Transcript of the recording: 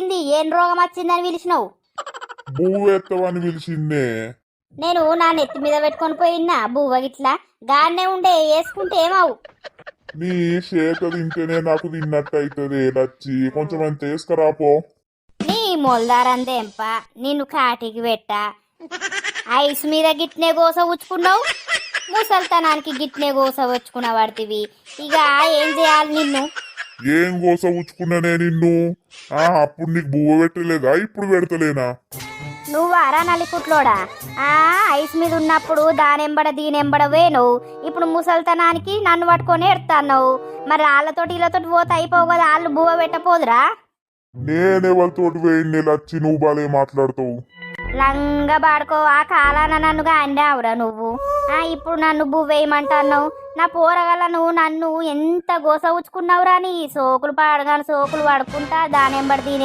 వచ్చింది? ఏం రోగం వచ్చిందని పిలిచినావు? బువ్వ ఎత్తవని పిలిచిందే. నేను నా నెత్తి మీద పెట్టుకొని పోయినా బువ్వ గిట్లా గానే ఉండే వేసుకుంటే ఏమావు? నీ చేత తింటేనే నాకు తిన్నట్టు అవుతుంది. లచ్చి కొంచెం అంత వేసుకురాపో. నీ మొల్దారందేంప నిన్ను కాటికి పెట్టా. ఐస్ మీద గిట్నే గోస ఉచ్చుకున్నావు, ముసల్తనానికి గిట్నే గోస వచ్చుకున్న పడుతుంది. ఇక ఏం చేయాలి నిన్ను? ఏం గోస ఉచ్చుకున్నానే నిన్ను? అప్పుడు నీకు బువ్వ పెట్టలేదా? ఇప్పుడు పెడతలేనా? నువ్వు అరా నలికుట్లోడా? ఐస్ మీద ఉన్నప్పుడు దానెంబడ దీనెంబడ వేయను, ఇప్పుడు ముసల్తనానికి నన్ను పట్టుకొని ఎడతావు. మరి వాళ్ళతోటి వీళ్ళతోటి పోతే అయిపోవు కదా, వాళ్ళు బువ్వ పెట్టపోదురా? నేనెవరితోటి వేయండి లచ్చి, నువ్వు బాలే మాట్లాడుతావు. లంగా పాడుకో. ఆ కాలాన నన్నుగా అండావురా నువ్వు. ఇప్పుడు నన్ను బువ్వేయమంటున్నావు? నా పోరగలను నన్ను ఎంత గోస ఉచ్చుకున్నావురా? నీ సోకులు పాడగాను సోకులు పడుకుంటా దానెంబడి దీని